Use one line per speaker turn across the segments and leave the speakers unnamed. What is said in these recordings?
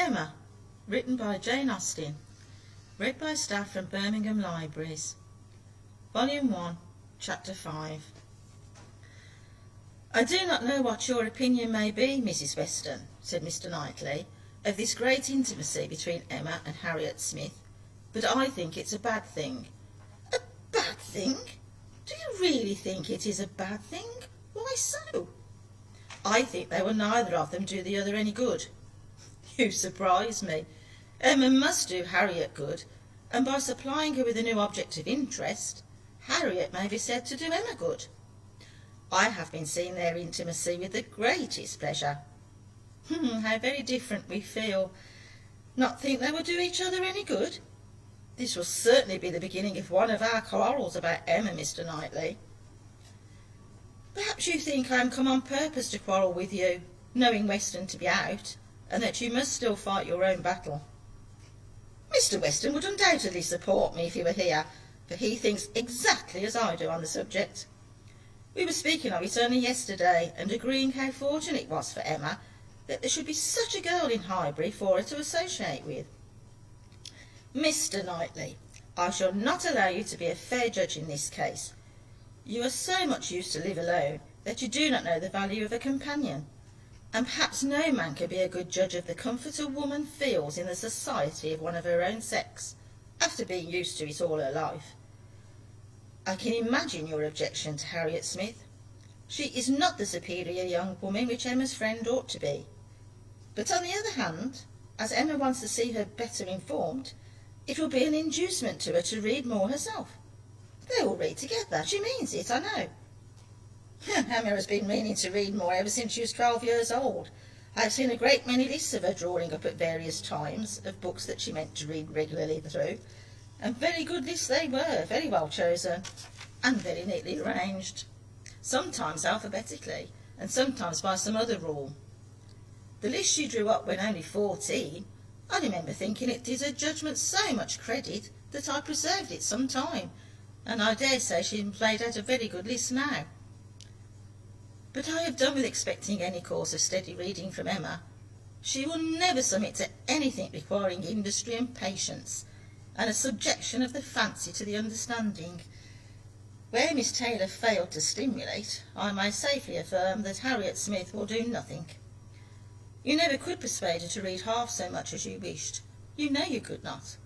Emma, written by Jane Austen, read by staff from Birmingham Libraries. Volume 1, Chapter 5. I do not know what your opinion may be, Mrs. Weston, said Mr. Knightley, of this great intimacy between Emma and Harriet Smith, but I think it's a bad thing. A bad thing? Do you really think it is a bad thing? Why so? I think they will neither of them do the other any good. You surprise me. Emma must do Harriet good, and by supplying her with a new object of interest, Harriet may be said to do Emma good. I have been seeing their intimacy with the greatest pleasure. How very different we feel. Not think they will do each other any good? This will certainly be the beginning of one of our quarrels about Emma, Mr. Knightley. Perhaps you think I am come on purpose to quarrel with you, knowing Weston to be out, and that you must still fight your own battle. Mr. Weston would undoubtedly support me if he were here, for he thinks exactly as I do on the subject. We were speaking of it only yesterday, and agreeing how fortunate it was for Emma that there should be such a girl in Highbury for her to associate with. Mr. Knightley, I shall not allow you to be a fair judge in this case. You are so much used to live alone that you do not know the value of a companion, and perhaps no man can be a good judge of the comfort a woman feels in the society of one of her own sex, after being used to it all her life. I can imagine your objection to Harriet Smith. She is not the superior young woman which Emma's friend ought to be. But on the other hand, as Emma wants to see her better informed, it will be an inducement to her to read more herself. They will read together. She means it, I know. Emma has been meaning to read more ever since she was 12 years old. I have seen a great many lists of her drawing up at various times of books that she meant to read regularly through, and very good lists they were, very well chosen, and very neatly arranged, sometimes alphabetically, and sometimes by some other rule. The list she drew up when only 14, I remember thinking it did her judgment so much credit that I preserved it some time, and I dare say she played out a very good list now. But I have done with expecting any course of steady reading from Emma. She will never submit to anything requiring industry and patience, and a subjection of the fancy to the understanding. Where Miss Taylor failed to stimulate, I may safely affirm that Harriet Smith will do nothing. You never could persuade her to read half so much as you wished. You know you could not.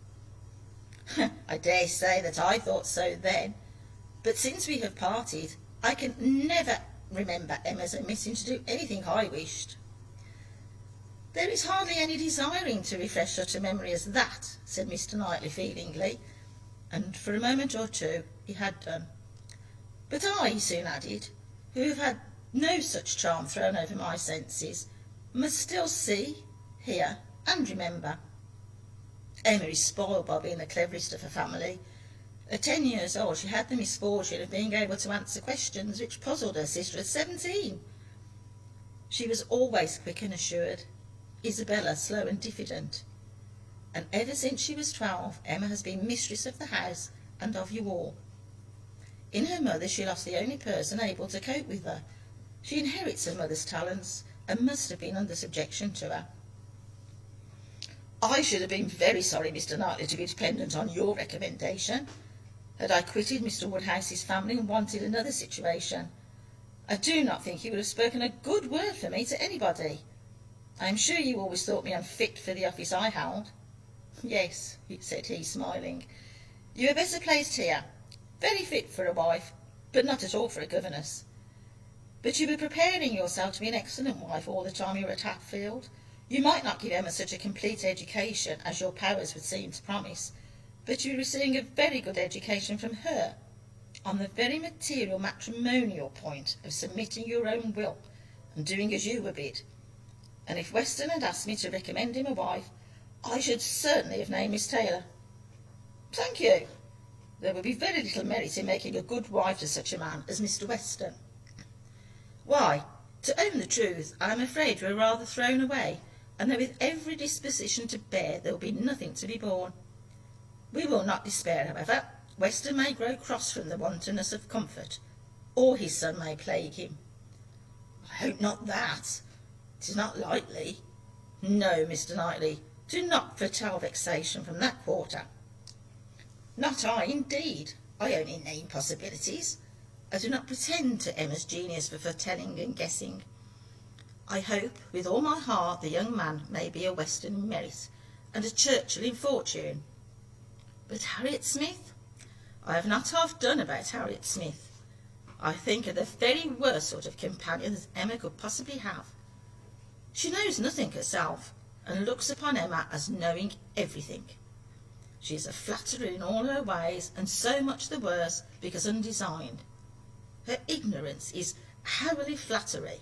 I dare say that I thought so then, but since we have parted, I can never remember Emma's omitting to do anything I wished. There is hardly any desiring to refresh such a memory as that, said Mr. Knightley feelingly, and for a moment or two he had done. But I, he soon added, who have had no such charm thrown over my senses, must still see, hear, and remember. Emma is spoiled by being the cleverest of her family. At 10 years old she had the misfortune of being able to answer questions which puzzled her sister at 17. She was always quick and assured, Isabella slow and diffident, and ever since she was 12 Emma has been mistress of the house and of you all. In her mother she lost the only person able to cope with her. She inherits her mother's talents, and must have been under subjection to her. I should have been very sorry, Mr. Knightley, to be dependent on your recommendation. Had I quitted Mr. Woodhouse's family and wanted another situation, I do not think he would have spoken a good word for me to anybody. I am sure you always thought me unfit for the office I held. Yes, said he, smiling. You are better placed here, very fit for a wife, but not at all for a governess. But you were preparing yourself to be an excellent wife all the time you were at Hatfield. You might not give Emma such a complete education as your powers would seem to promise, but you were receiving a very good education from her, on the very material matrimonial point of submitting your own will and doing as you were bid. And if Weston had asked me to recommend him a wife, I should certainly have named Miss Taylor. Thank you. There would be very little merit in making a good wife to such a man as Mr. Weston. Why, to own the truth, I am afraid we are rather thrown away, and that with every disposition to bear there will be nothing to be borne. We will not despair, however. Weston may grow cross from the wantonness of comfort, or his son may plague him. I hope not that. It is not likely. No, Mr. Knightley, Do not foretell vexation from that quarter. Not I, indeed. I only name possibilities. I do not pretend to Emma's genius for foretelling and guessing. I hope with all my heart the young man may be a Weston in merit and a Churchill in fortune. But Harriet Smith? I have not half done about Harriet Smith. I think her the very worst sort of companion that Emma could possibly have. She knows nothing herself, and looks upon Emma as knowing everything. She is a flatterer in all her ways, and so much the worse because undesigned. Her ignorance is hourly flattery.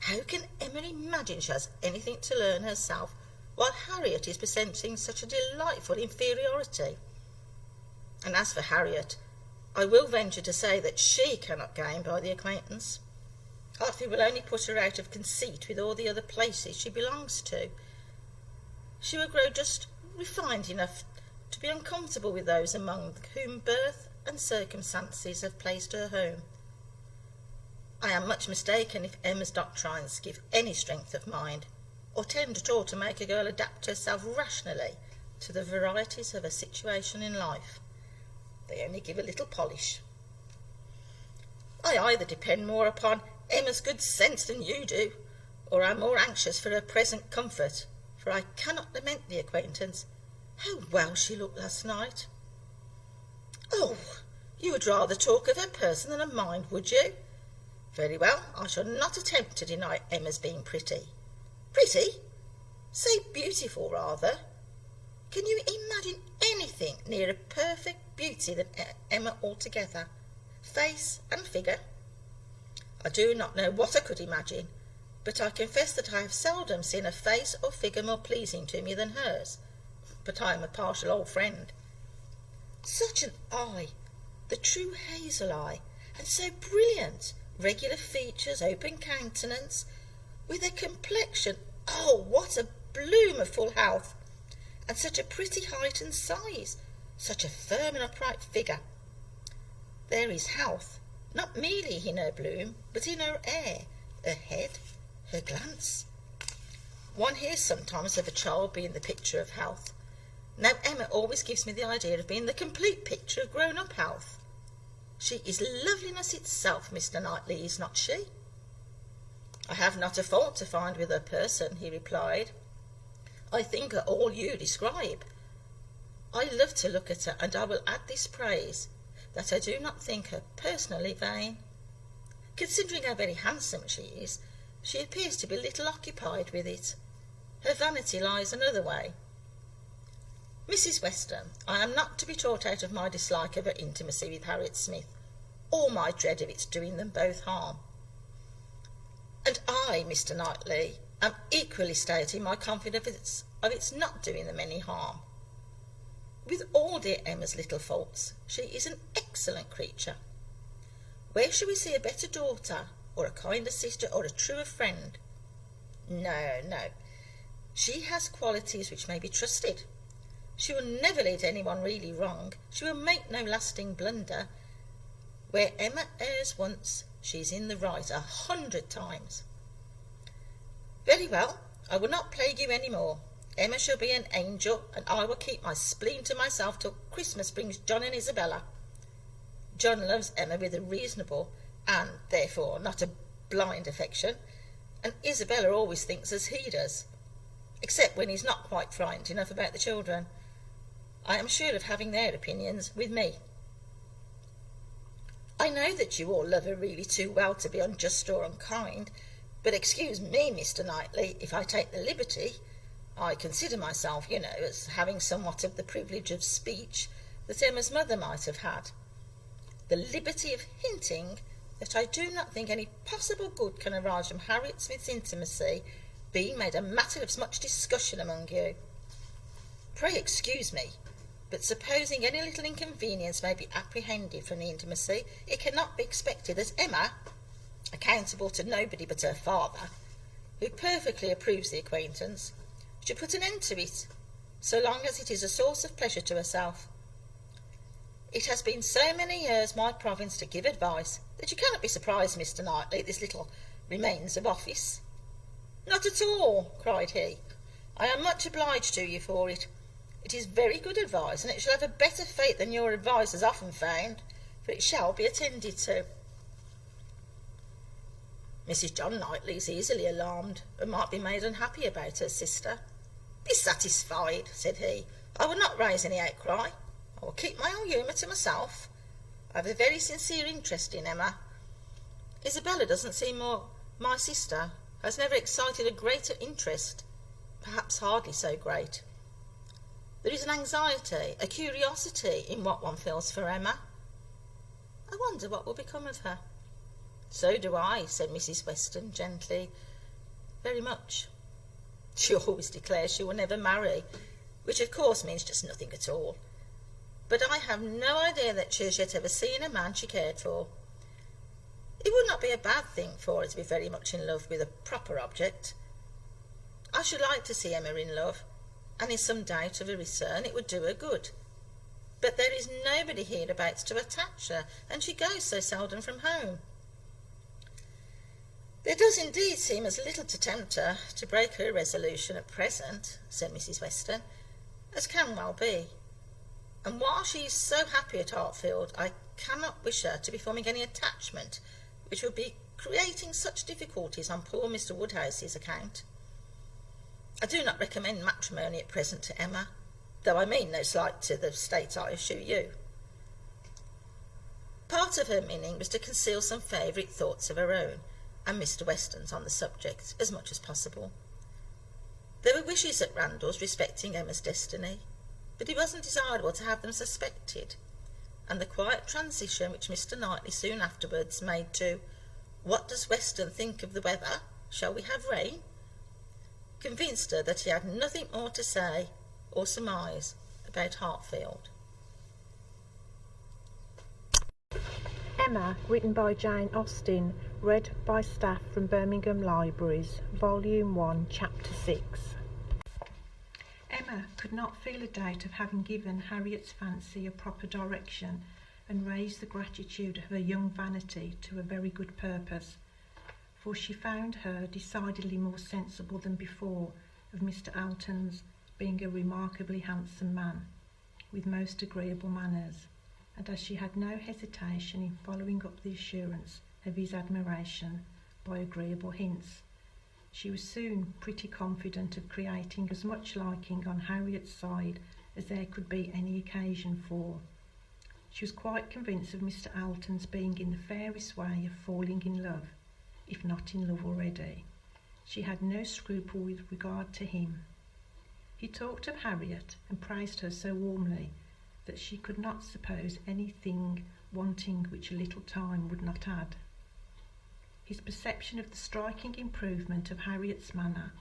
How can Emma imagine she has anything to learn herself, while Harriet is presenting such a delightful inferiority? And as for Harriet, I will venture to say that she cannot gain by the acquaintance. Hartfield will only put her out of conceit with all the other places she belongs to. She will grow just refined enough to be uncomfortable with those among whom birth and circumstances have placed her home. I am much mistaken if Emma's doctrines give any strength of mind, or tend at all to make a girl adapt herself rationally to the varieties of her situation in life. They only give a little polish. I either depend more upon Emma's good sense than you do, or am more anxious for her present comfort, for I cannot lament the acquaintance. How well she looked last night! Oh, you would rather talk of her person than of mine, would you? Very well, I shall not attempt to deny Emma's being pretty. Pretty? Say beautiful, rather. Can you imagine anything near a perfect beauty than Emma altogether, face and figure? I do not know what I could imagine, but I confess that I have seldom seen a face or figure more pleasing to me than hers. But I am a partial old friend. Such an eye, the true hazel eye, and so brilliant, regular features, open countenance, with a complexion, oh, what a bloom of full health, and such a pretty height and size, such a firm and upright figure. There is health, not merely in her bloom, but in her air, her head, her glance. One hears sometimes of a child being the picture of health. Now Emma always gives me the idea of being the complete picture of grown-up health. She is loveliness itself, Mr. Knightley, is not she? I have not a fault to find with her person, he replied. I think her all you describe. I love to look at her, and I will add this praise, that I do not think her personally vain. Considering how very handsome she is, she appears to be little occupied with it. Her vanity lies another way. Mrs. Weston, I am not to be taught out of my dislike of her intimacy with Harriet Smith, or my dread of its doing them both harm. And I, Mr. Knightley, am equally stating my confidence of its not doing them any harm. With all dear Emma's little faults, she is an excellent creature. Where shall we see a better daughter, or a kinder sister, or a truer friend? No, no. She has qualities which may be trusted. She will never lead anyone really wrong. She will make no lasting blunder. Where Emma errs once, she is in the right 100 times. Very well, I will not plague you any more. Emma shall be an angel, and I will keep my spleen to myself till Christmas brings John and Isabella. John loves Emma with a reasonable, and therefore not a blind affection, and Isabella always thinks as he does, except when he's not quite frightened enough about the children. I am sure of having their opinions with me. I know that you all love her really too well to be unjust or unkind, but excuse me, Mr. Knightley, if I take the liberty. I consider myself, as having somewhat of the privilege of speech that Emma's mother might have had. The liberty of hinting that I do not think any possible good can arise from Harriet Smith's intimacy being made a matter of much discussion among you. Pray excuse me, but supposing any little inconvenience may be apprehended from the intimacy, it cannot be expected that Emma, accountable to nobody but her father, who perfectly approves the acquaintance, should put an end to it, so long as it is a source of pleasure to herself. It has been so many years my province to give advice that you cannot be surprised, Mr. Knightley, at this little remains of office. Not at all, cried he. I am much obliged to you for it. It is very good advice, and it shall have a better fate than your advice has often found, for it shall be attended to. Mrs. John Knightley is easily alarmed, and might be made unhappy about her sister. Be satisfied, said he. I will not raise any outcry. I will keep my own humour to myself. I have a very sincere interest in Emma. Isabella doesn't seem my sister, has never excited a greater interest, perhaps hardly so great. There is an anxiety, a curiosity in what one feels for Emma. I wonder what will become of her. So do I, said Mrs. Weston gently. Very much. She always declares she will never marry, which of course means just nothing at all. But I have no idea that she has yet ever seen a man she cared for. It would not be a bad thing for her to be very much in love with a proper object. I should like to see Emma in love, and in some doubt of a return it would do her good. But there is nobody hereabouts to attach her, and she goes so seldom from home. There does indeed seem as little to tempt her to break her resolution at present, said Mrs. Weston, as can well be. And while she is so happy at Hartfield, I cannot wish her to be forming any attachment which would be creating such difficulties on poor Mr. Woodhouse's account. I do not recommend matrimony at present to Emma, though I mean no slight to the state I assure you. Part of her meaning was to conceal some favourite thoughts of her own and Mr. Weston's on the subject as much as possible. There were wishes at Randalls respecting Emma's destiny, but it wasn't desirable to have them suspected, and the quiet transition which Mr. Knightley soon afterwards made to "What does Weston think of the weather? Shall we have rain?" convinced her that he had nothing more to say or surmise about Hartfield.
Emma, written by Jane Austen, read by staff from Birmingham Libraries, Volume 1, Chapter 6. Emma could not feel a doubt of having given Harriet's fancy a proper direction and raised the gratitude of her young vanity to a very good purpose, for she found her decidedly more sensible than before of Mr. Alton's being a remarkably handsome man, with most agreeable manners, and as she had no hesitation in following up the assurance of his admiration by agreeable hints, she was soon pretty confident of creating as much liking on Harriet's side as there could be any occasion for. She was quite convinced of Mr. Alton's being in the fairest way of falling in love, if not in love already. She had no scruple with regard to him. He talked of Harriet and praised her so warmly that she could not suppose anything wanting which a little time would not add. His perception of the striking improvement of Harriet's manner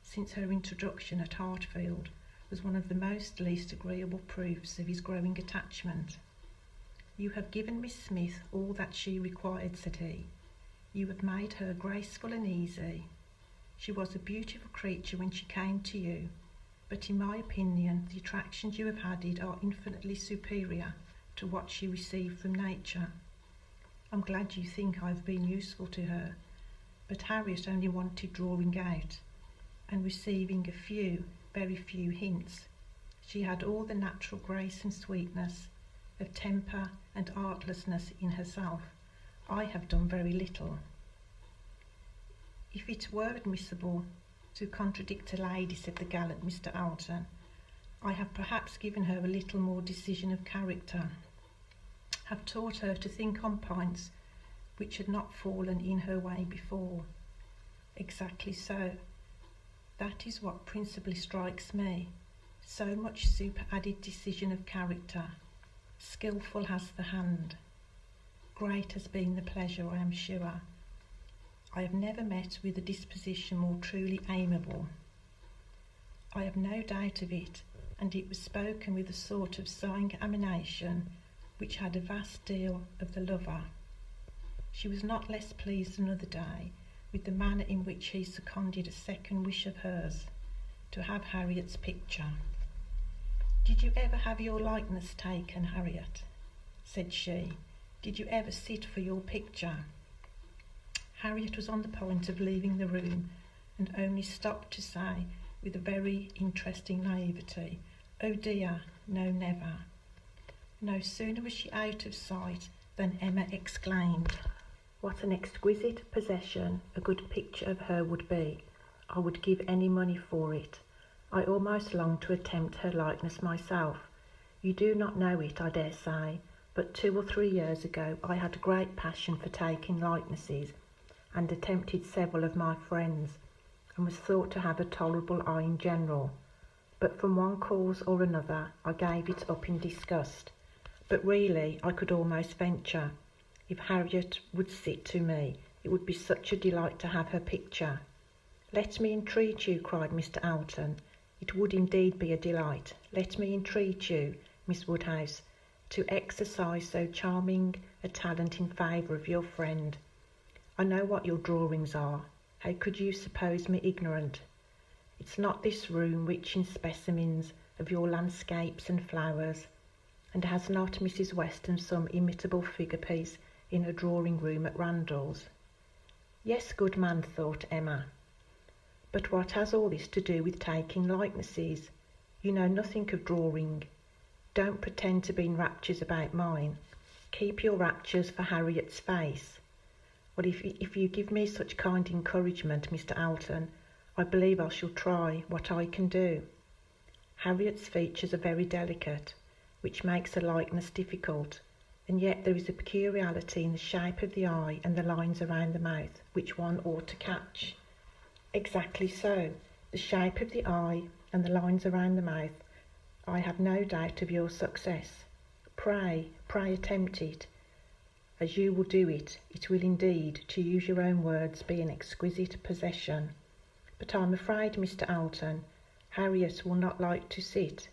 since her introduction at Hartfield was one of the least agreeable proofs of his growing attachment. "You have given Miss Smith all that she required," said he. "You have made her graceful and easy. She was a beautiful creature when she came to you, but in my opinion the attractions you have added are infinitely superior to what she received from nature. I'm glad you think I've been useful to her, but Harriet only wanted drawing out, and receiving a few, very few hints. She had all the natural grace and sweetness of temper and artlessness in herself. I have done very little." "If it were admissible to contradict a lady," said the gallant Mr. Alton, "I have perhaps given her a little more decision of character, have taught her to think on points which had not fallen in her way before." "Exactly so. That is what principally strikes me. So much superadded decision of character. Skilful has the hand. Great has been the pleasure, I am sure. I have never met with a disposition more truly amiable. I have no doubt of it, and it was spoken with a sort of sighing animation which had a vast deal of the lover. She was not less pleased another day with the manner in which he seconded a second wish of hers, to have Harriet's picture. "Did you ever have your likeness taken, Harriet?" said she. "Did you ever sit for your picture?" Harriet was on the point of leaving the room, and only stopped to say, with a very interesting naivety. "Oh dear, no, never." No sooner was she out of sight than Emma exclaimed, "What an exquisite possession a good picture of her would be. I would give any money for it. I almost long to attempt her likeness myself. You do not know it, I dare say, but 2 or 3 years ago I had a great passion for taking likenesses, and attempted several of my friends, and was thought to have a tolerable eye in general. But from one cause or another I gave it up in disgust. But really I could almost venture, if Harriet would sit to me, it would be such a delight to have her picture." "Let me entreat you," cried Mr. Elton. "It would indeed be a delight. Let me entreat you, Miss Woodhouse, to exercise so charming a talent in favour of your friend. I know what your drawings are. How could you suppose me ignorant? It's not this room rich in specimens of your landscapes and flowers, and has not Mrs. Weston some imitable figure-piece in her drawing-room at Randalls?" "Yes, good man," thought Emma. "But what has all this to do with taking likenesses? You know nothing of drawing. Don't pretend to be in raptures about mine. Keep your raptures for Harriet's face." "Well, if you give me such kind encouragement, Mr. Elton, I believe I shall try what I can do. Harriet's features are very delicate, which makes a likeness difficult, and yet there is a peculiarity in the shape of the eye and the lines around the mouth which one ought to catch." "Exactly so. The shape of the eye and the lines around the mouth. I have no doubt of your success. Pray attempt it. As you will do it, it will indeed, to use your own words, be an exquisite possession. But I'm afraid, Mr. Elton, Harriet will not like to sit.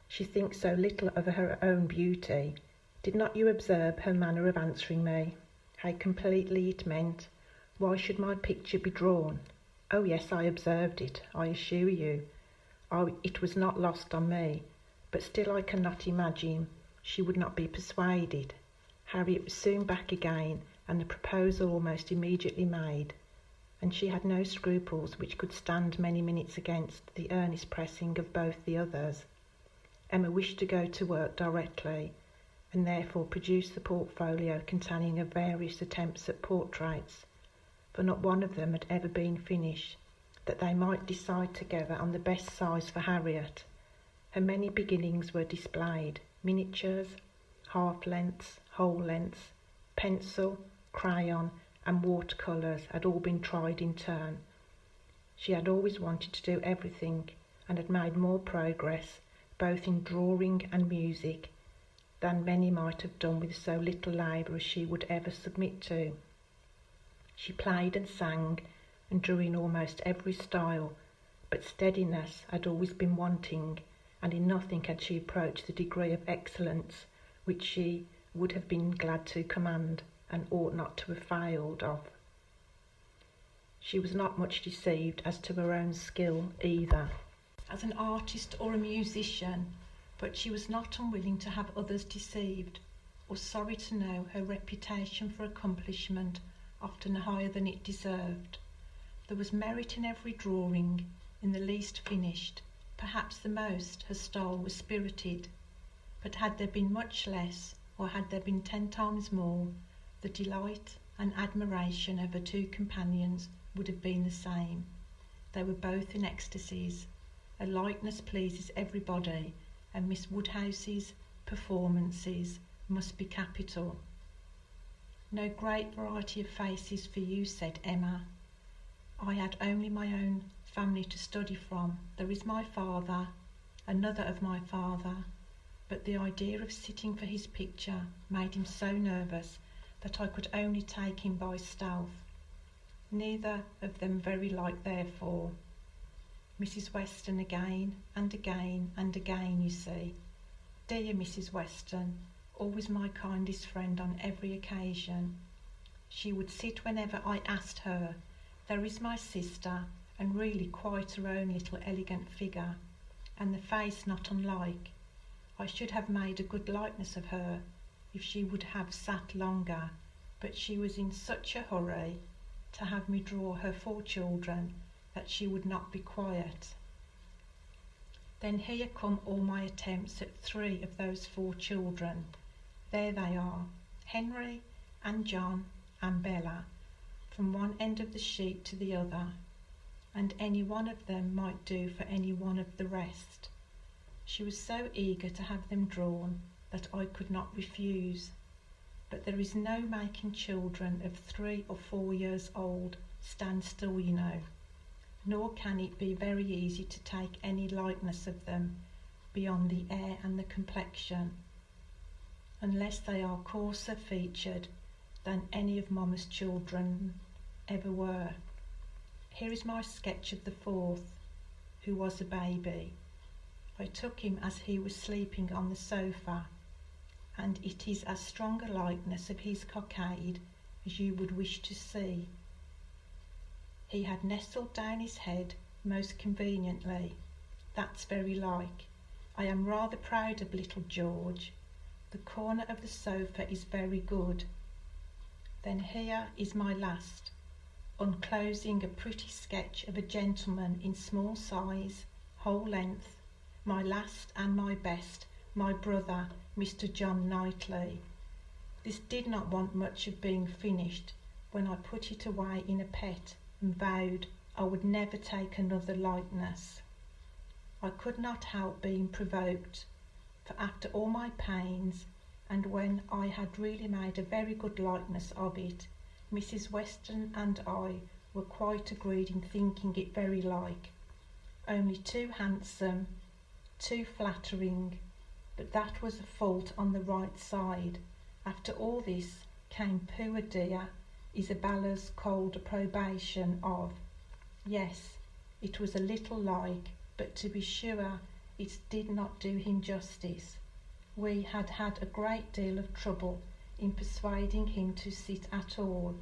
She thinks so little of her own beauty. Did not you observe her manner of answering me? How completely it meant, 'Why should my picture be drawn?' Oh yes, I observed it, I assure you. It was not lost on me, but still I cannot imagine she would not be persuaded." Harriet was soon back again, and the proposal almost immediately made, and she had no scruples which could stand many minutes against the earnest pressing of both the others. Emma wished to go to work directly, and therefore produced the portfolio containing her various attempts at portraits, for not one of them had ever been finished, that they might decide together on the best size for Harriet. Her many beginnings were displayed: miniatures, half-lengths, whole-lengths, pencil, crayon, and watercolours had all been tried in turn. She had always wanted to do everything, and had made more progress, both in drawing and music, than many might have done with so little labour as she would ever submit to. She played and sang, and drew in almost every style, but steadiness had always been wanting, and in nothing had she approached the degree of excellence which she would have been glad to command, and ought not to have failed of. She was not much deceived as to her own skill either, as an artist or a musician, but she was not unwilling to have others deceived, or sorry to know her reputation for accomplishment often higher than it deserved. There was merit in every drawing, in the least finished, perhaps the most, her style was spirited. But had there been much less, or had there been 10 times more, the delight and admiration of her 2 companions would have been the same. They were both in ecstasies. A likeness pleases everybody, and Miss Woodhouse's performances must be capital. "No great variety of faces for you," said Emma. "I had only my own family to study from. There is my father, another of my father, but the idea of sitting for his picture made him so nervous that I could only take him by stealth. Neither of them very like, therefore. Mrs. Weston again and again and again, you see. Dear Mrs. Weston, always my kindest friend on every occasion. She would sit whenever I asked her. There is my sister, and really quite her own little elegant figure, and the face not unlike. I should have made a good likeness of her if she would have sat longer, but she was in such a hurry to have me draw her 4 children that she would not be quiet. Then here come all my attempts at 3 of those 4 children. There they are, Henry and John and Bella, from one end of the sheet to the other, and any one of them might do for any one of the rest. She was so eager to have them drawn that I could not refuse. But there is no making children of 3 or 4 years old stand still, you know, nor can it be very easy to take any likeness of them beyond the air and the complexion, unless they are coarser featured than any of Mamma's children ever were. Here is my sketch of the 4th, who was a baby. I took him as he was sleeping on the sofa, and it is as strong a likeness of his cockade as you would wish to see. He had nestled down his head most conveniently. That's very like. I am rather proud of little George. The corner of the sofa is very good. Then here is my last, unclosing a pretty sketch of a gentleman in small size, whole length, my last and my best, my brother, Mr. John Knightley. This did not want much of being finished when I put it away in a pet and vowed I would never take another likeness. I could not help being provoked, for after all my pains, and when I had really made a very good likeness of it, Mrs. Weston and I were quite agreed in thinking it very like, only too handsome, too flattering, but that was a fault on the right side. After all this came poor dear Isabella's cold approbation of, yes, it was a little like, but to be sure it did not do him justice. We had had a great deal of trouble in persuading him to sit at all.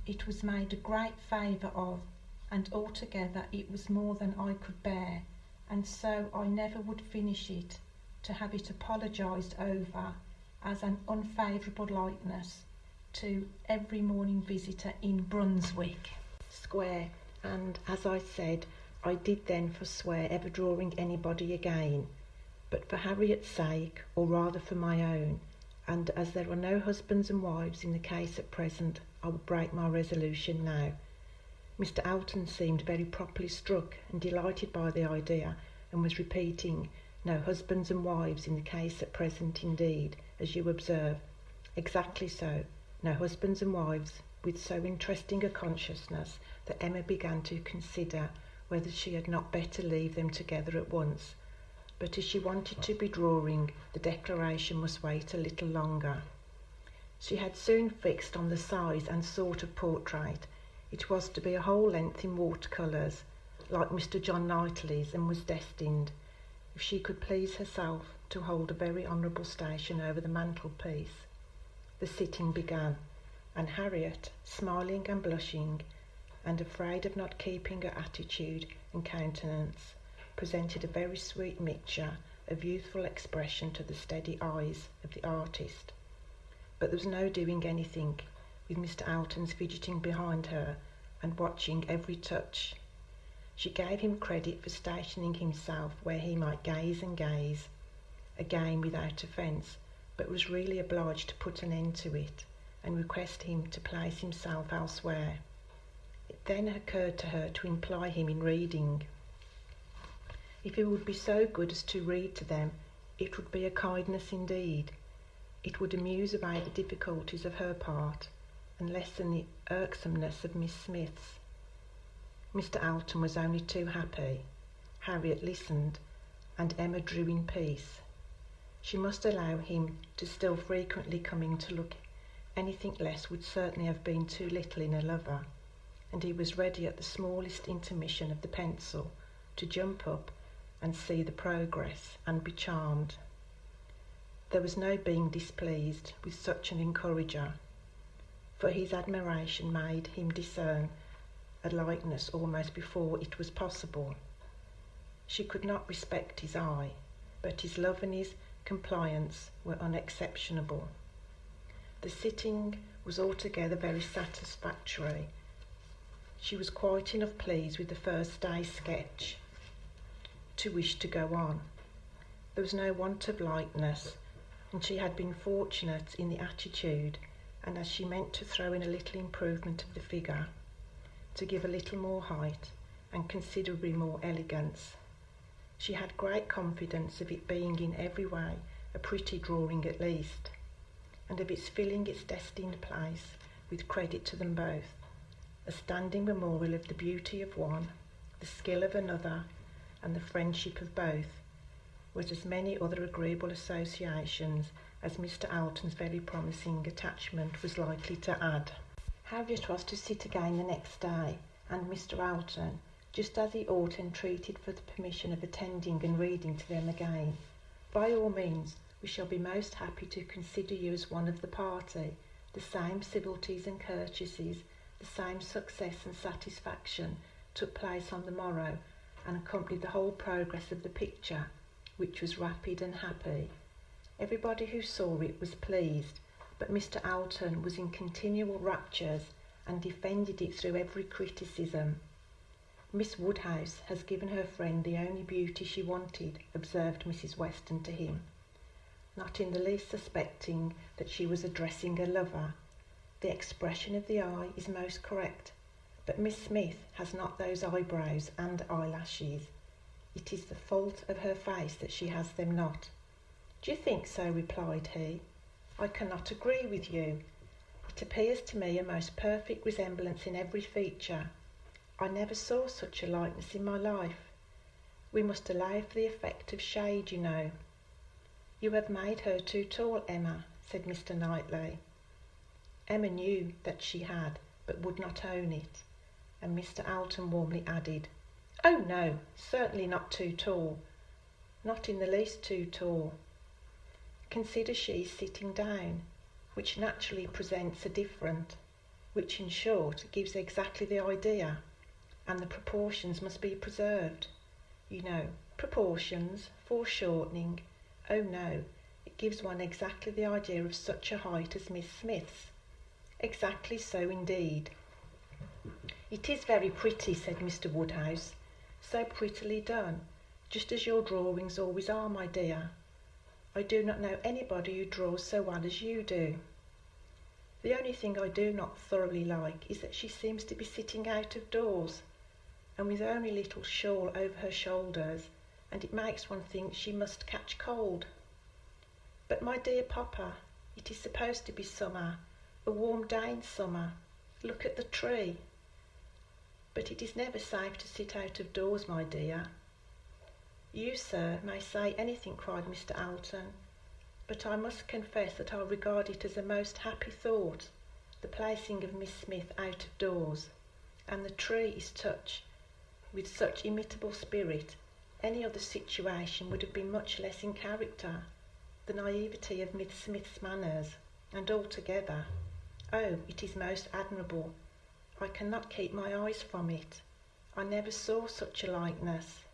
It was made a great favour of, and altogether it was more than I could bear, and so I never would finish it, to have it apologised over as an unfavourable likeness to every morning visitor in Brunswick Square, and as I said, I did then forswear ever drawing anybody again, but for Harriet's sake, or rather for my own, and as there are no husbands and wives in the case at present, I will break my resolution now. Mr. Elton seemed very properly struck and delighted by the idea, and was repeating, no husbands and wives in the case at present indeed, as you observe. Exactly so, no husbands and wives, with so interesting a consciousness that Emma began to consider whether she had not better leave them together at once. But as she wanted to be drawing, the declaration must wait a little longer. She had soon fixed on the size and sort of portrait. It was to be a whole length in watercolours, like Mr. John Knightley's, and was destined, if she could please herself, to hold a very honourable station over the mantelpiece. The sitting began, and Harriet, smiling and blushing, and afraid of not keeping her attitude and countenance, presented a very sweet mixture of youthful expression to the steady eyes of the artist. But there was no doing anything, with Mr. Elton's fidgeting behind her and watching every touch. She gave him credit for stationing himself where he might gaze and gaze, again without offence, but was really obliged to put an end to it and request him to place himself elsewhere. It then occurred to her to employ him in reading. If he would be so good as to read to them, it would be a kindness indeed. It would amuse away the difficulties of her part, and lessen the irksomeness of Miss Smith's. Mr. Elton was only too happy. Harriet listened, and Emma drew in peace. She must allow him to still frequently come in to look. Anything less would certainly have been too little in a lover, and he was ready at the smallest intermission of the pencil to jump up and see the progress and be charmed. There was no being displeased with such an encourager, for his admiration made him discern a likeness almost before it was possible. She could not respect his eye, but his love and his compliance were unexceptionable. The sitting was altogether very satisfactory. She was quite enough pleased with the first day's sketch. to wish to go on. There was no want of lightness, and she had been fortunate in the attitude, and as she meant to throw in a little improvement of the figure, to give a little more height and considerably more elegance. She had great confidence of it being in every way a pretty drawing at least, and of its filling its destined place with credit to them both, a standing memorial of the beauty of one, the skill of another, and the friendship of both, was as many other agreeable associations as Mr. Alton's very promising attachment was likely to add. Harriet was to sit again the next day, and Mr. Alton, just as he ought, entreated for the permission of attending and reading to them again. By all means, we shall be most happy to consider you as one of the party. The same civilities and courtesies, the same success and satisfaction took place on the morrow, and accompanied the whole progress of the picture, which was rapid and happy. Everybody who saw it was pleased, but Mr. Alton was in continual raptures and defended it through every criticism. Miss Woodhouse has given her friend the only beauty she wanted, observed Mrs. Weston to him, not in the least suspecting that she was addressing a lover. The expression of the eye is most correct, but Miss Smith has not those eyebrows and eyelashes. It is the fault of her face that she has them not. Do you think so? Replied he. I cannot agree with you. It appears to me a most perfect resemblance in every feature. I never saw such a likeness in my life. We must allow for the effect of shade, you know. You have made her too tall, Emma, said Mr. Knightley. Emma knew that she had, but would not own it, and Mr. Alton warmly added, Oh no, certainly not too tall, not in the least too tall. Consider she is sitting down, which naturally presents a different, which in short gives exactly the idea, and the proportions must be preserved. You know, proportions, foreshortening. Oh no, it gives one exactly the idea of such a height as Miss Smith's. Exactly so indeed. It is very pretty, said Mr. Woodhouse. So prettily done, just as your drawings always are, my dear. I do not know anybody who draws so well as you do. The only thing I do not thoroughly like is that she seems to be sitting out of doors, and with only a little shawl over her shoulders, and it makes one think she must catch cold. But, my dear papa, it is supposed to be summer, a warm day in summer. Look at the tree. But it is never safe to sit out of doors, my dear. You, sir, may say anything, cried Mr. Alton, but I must confess that I regard it as a most happy thought, the placing of Miss Smith out of doors, and the tree is touched with such imitable spirit. Any other situation would have been much less in character. The naivety of Miss Smith's manners, and altogether, oh, it is most admirable. I cannot keep my eyes from it. I never saw such a likeness.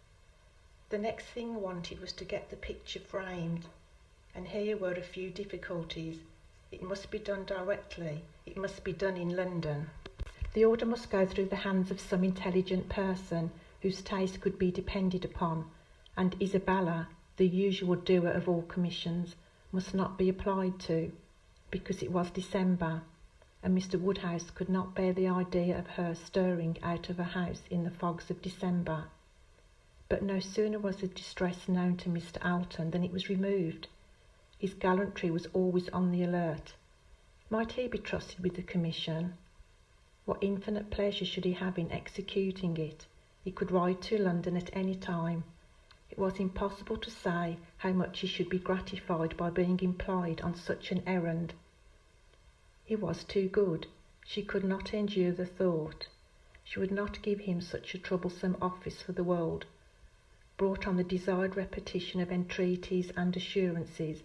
The next thing wanted was to get the picture framed, and here were a few difficulties. It must be done directly. It must be done in London. The order must go through the hands of some intelligent person whose taste could be depended upon, and Isabella, the usual doer of all commissions, must not be applied to, because it was December, and Mr. Woodhouse could not bear the idea of her stirring out of her house in the fogs of December. But no sooner was the distress known to Mr. Alton than it was removed. His gallantry was always on the alert. Might he be trusted with the commission? What infinite pleasure should he have in executing it? He could ride to London at any time. It was impossible to say how much he should be gratified by being employed on such an errand. He was too good. She could not endure the thought. She would not give him such a troublesome office for the world. Brought on the desired repetition of entreaties and assurances,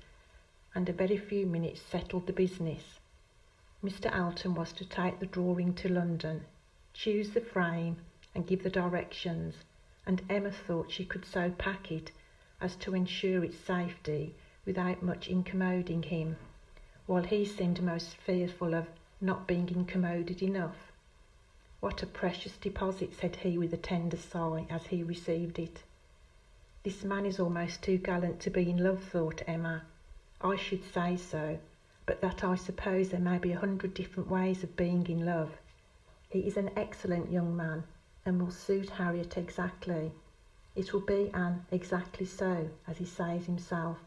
and a very few minutes settled the business. Mr. Alton was to take the drawing to London, choose the frame, and give the directions, and Emma thought she could so pack it as to ensure its safety without much incommoding him, while he seemed most fearful of not being incommoded enough. What a precious deposit, said he with a tender sigh as he received it. This man is almost too gallant to be in love, thought Emma. I should say so, but that I suppose there may be 100 different ways of being in love. He is an excellent young man, and will suit Harriet exactly. It will be an exactly so, as he says himself,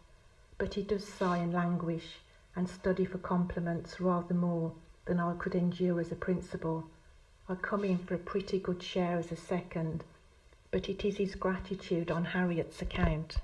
but he does sigh and languish, and study for compliments rather more than I could endure as a principal. I come in for a pretty good share as a second, but it is his gratitude on Harriet's account.